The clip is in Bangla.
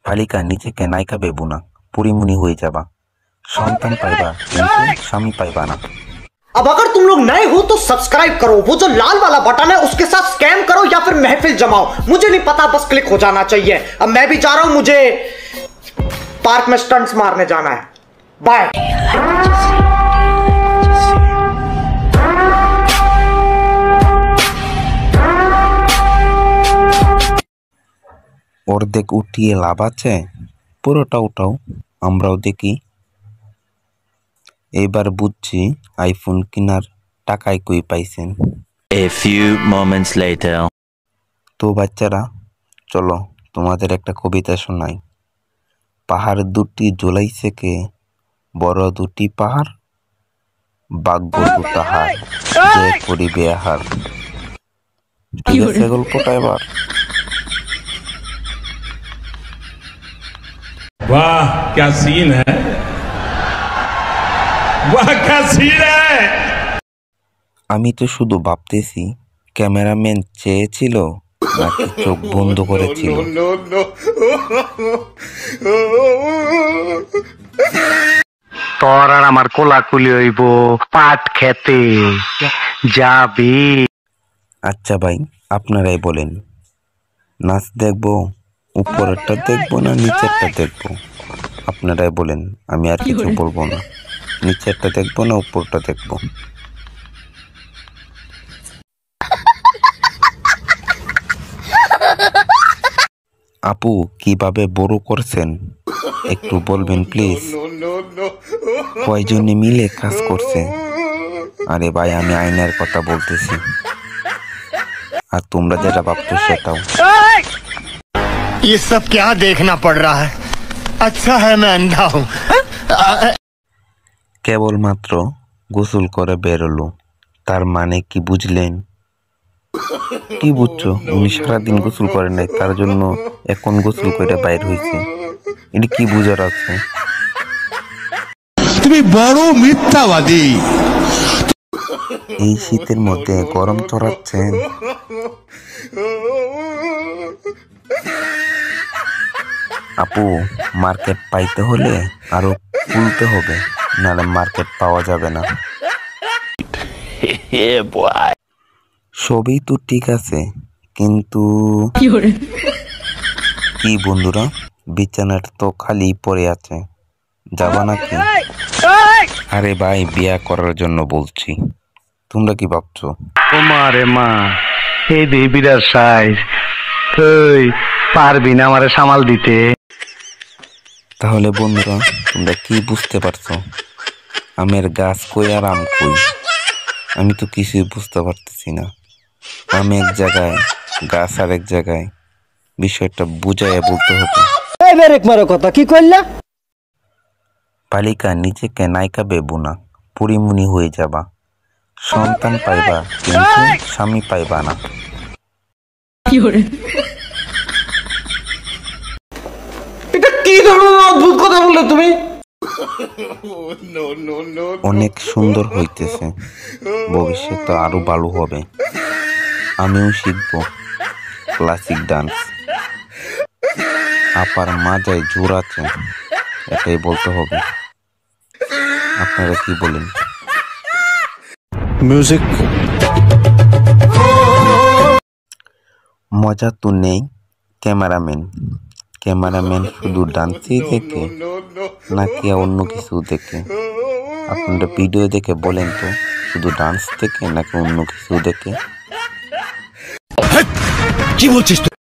বালিকা নিজেকে নায়িকা ভেবো না, পরিমণি হয়ে যাবা। সন্তান পাইবা কিন্তু স্বামী পাইবা না। अब अगर तुम लोग नए हो तो सब्सक्राइब करो, वो जो लाल वाला बटन है उसके साथ स्कैम करो या फिर महफिल जमाओ, मुझे नहीं पता, बस क्लिक हो जाना चाहिए। अब मैं भी जा रहा हूं, मुझे पार्क में स्टंट्स मारने जाना है। बाय। অর্ধেক উঠিয়ে লাভ আছে, পুরোটা উঠাও, আমরাও দেখি। এবার বুঝছি আইফোন কেনার টাকায় কই পাইছেন। A few moments later. তো বাচ্চারা, চলো তোমাদের একটা কবিতা শোনাই। পাহাড় দুটি জ্বলাইছে কে, বড় দুটি পাহাড়, ভাগ্য তাহার যে করিবে আহার। ঠিক আছে গল্পটা এবার? वाह क्या सीन है, वाह क्या सीन है। আমি তো শুধু ভাবতেছি ক্যামেরাম্যান চেয়েছিল নাকি চোখ বন্ধ করেছিল। তোর আর আমার কোলাকুলি হইব পাট খেতে যাবি। আচ্ছা ভাই, আপনারাই বলেন, নাচ দেখবো, উপরেরটা দেখবো না নিচেরটা দেখবো? আপনারাই বলেন, আমি আর কিছু বলবো না। নিচেরটা দেখবো না উপরটা দেখবো? আপু কিভাবে বড় করছেন একটু বলবেন প্লিজ? কয়জনে মিলে কাজ করছে? আরে ভাই, আমি আয়নার কথা বলতেছি, আর তোমরা যেটা ভাবছো সেটাও। ये सब क्या देखना पड़ रहा है? अच्छा है मैं अंधा हूँ। কেবলমাত্র গোসল করে বেরোলো, তার মানে কি বুঝলেন? কি বুঝছো? উনি সারাদিন গোসল করে নাই, তার জন্য এখন গোসল করে বাইর হয়েছে। এটা কি বুঝার আছে? তুমি বড় মিথ্যাবাদী। এই শীতের মধ্যে গরম চড়াচ্ছেন? আপু, মার্কেট পাইতে হলে আরো খুলতে হবে, নাহলে মার্কেট পাওয়া যাবে না। সবই তো ঠিক আছে, কিন্তু কি বন্ধুরা, বিছানাটা তো খালি পড়ে আছে, যাবা নাকি? আরে ভাই, বিয়া করার জন্য বলছি, তোমরা কি ভাবছো? ও মা রে মা, এই বিরাট সাইজ, তুই পারবি না আমারে সামাল দিতে? তাহলে বন্ধুরা, তোমরা কি বুঝতে পারছো? আমের গাছ কই আর আম কই? আমি তো কিছুই বুঝতে পারতেছি না। আম এক জায়গায়, গাছ আর এক জায়গায়, বিষয়টা বুঝাইয়া বলতে হবে। কথা কি কইলা? বালিকা নিজেকে নায়িকা ভেবো না, পরিমণি হয়ে যাবা। সন্তান পাইবা কিন্তু স্বামী পাইবা না। এটা কি ধরনের অদ্ভুত কথা বললে তুমি? অনেক সুন্দর হইতেছে, ভবিষ্যতে আরো ভালো হবে। আমিও শিখবো ক্লাসিক ডান্স। আপার মাজায় জোর আছে, এটাই বলতে হবে। আপনারা কি বলেন? म्यूजिक মজা তো নেই। ক্যামেরাম্যান শুধু ডান্সই দেখে নাকি অন্য কিছু দেখে? আপনারা ভিডিও দেখে বলেন তো, শুধু ডান্স দেখে নাকি অন্য কিছু দেখে? কি বলছিস তুই?